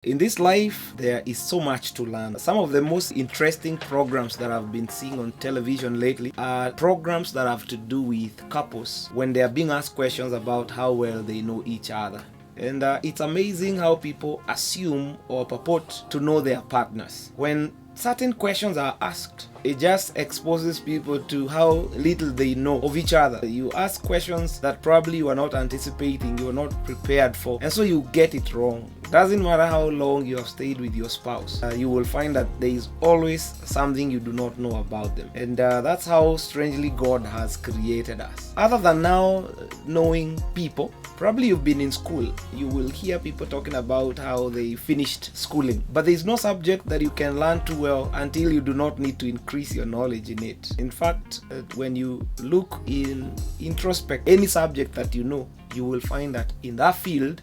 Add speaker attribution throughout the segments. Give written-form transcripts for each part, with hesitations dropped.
Speaker 1: In this life, there is so much to learn. Some of the most interesting programs that I've been seeing on television lately are programs that have to do with couples when they are being asked questions about how well they know each other. And it's amazing how people assume or purport to know their partners. When certain questions are asked, it just exposes people to how little they know of each other. You ask questions that probably you are not anticipating, you are not prepared for, and so you get it wrong. It doesn't matter how long you have stayed with your spouse, you will find that there is always something you do not know about them. And that's how strangely God has created us. Other than now knowing people, probably you've been in school. You will hear people talking about how they finished schooling. But there is no subject that you can learn too well until you do not need to increase your knowledge in it. In fact, when you look in Introspect, any subject that you know, you will find that in that field,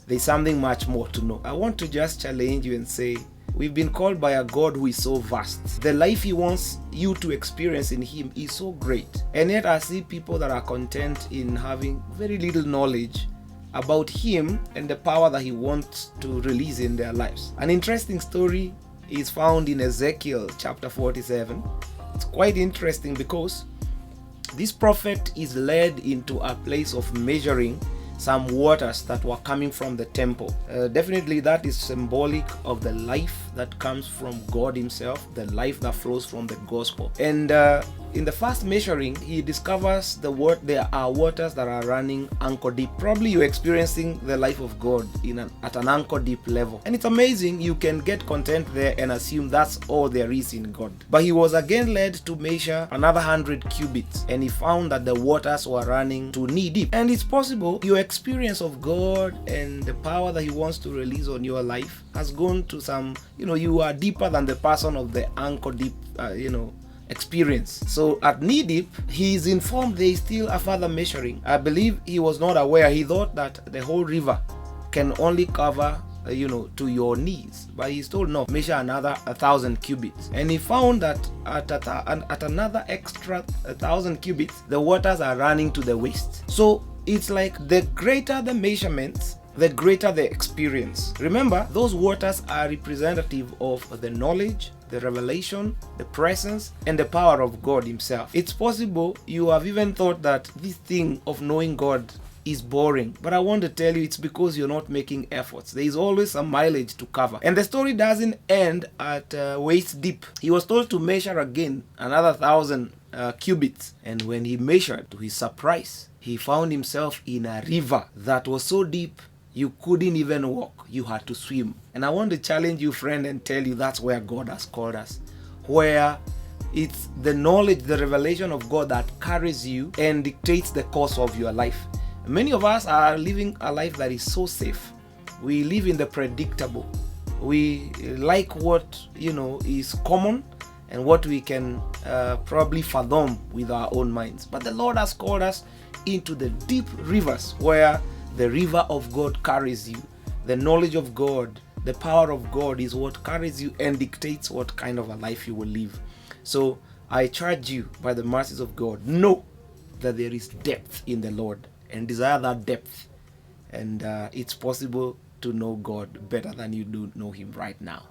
Speaker 1: there's something much more to know. I want to just challenge you and say, we've been called by a God who is so vast. The life He wants you to experience in Him is so great. And yet I see people that are content in having very little knowledge about Him and the power that He wants to release in their lives. An interesting story is found in Ezekiel chapter 47. It's quite interesting because this prophet is led into a place of measuring some waters that were coming from the temple. Definitely that is symbolic of the life that comes from God Himself, the life that flows from the gospel. And in the first measuring, he discovers there are waters that are running ankle deep. Probably you're experiencing the life of God at an ankle deep level. And it's amazing, you can get content there and assume that's all there is in God. But he was again led to measure another 100 cubits, and he found that the waters were running to knee deep. And it's possible your experience of God and the power that He wants to release on your life has gone to some, you are deeper than the person of the ankle deep, experience. So at knee deep, he is informed there is still a further measuring. I believe he was not aware. He thought that the whole river can only cover to your knees, but he's told no, measure another 1,000 cubits. And he found that at another extra 1,000 cubits, the waters are running to the waist. So it's like the greater the measurements, the greater the experience. Remember, those waters are representative of the knowledge, the revelation, the presence, and the power of God Himself. It's possible you have even thought that this thing of knowing God is boring, but I want to tell you it's because you're not making efforts. There is always some mileage to cover. And the story doesn't end at waist deep. He was told to measure again another 1,000 cubits. And when he measured, to his surprise, he found himself in a river that was so deep you couldn't even walk, you had to swim. And I want to challenge you, friend, and tell you that's where God has called us, where it's the knowledge, the revelation of God that carries you and dictates the course of your life. Many of us are living a life that is so safe. We live in the predictable. We like what is common and what we can probably fathom with our own minds. But the Lord has called us into the deep rivers where the river of God carries you. The knowledge of God, the power of God is what carries you and dictates what kind of a life you will live. So I charge you by the mercies of God, know that there is depth in the Lord and desire that depth. And it's possible to know God better than you do know Him right now.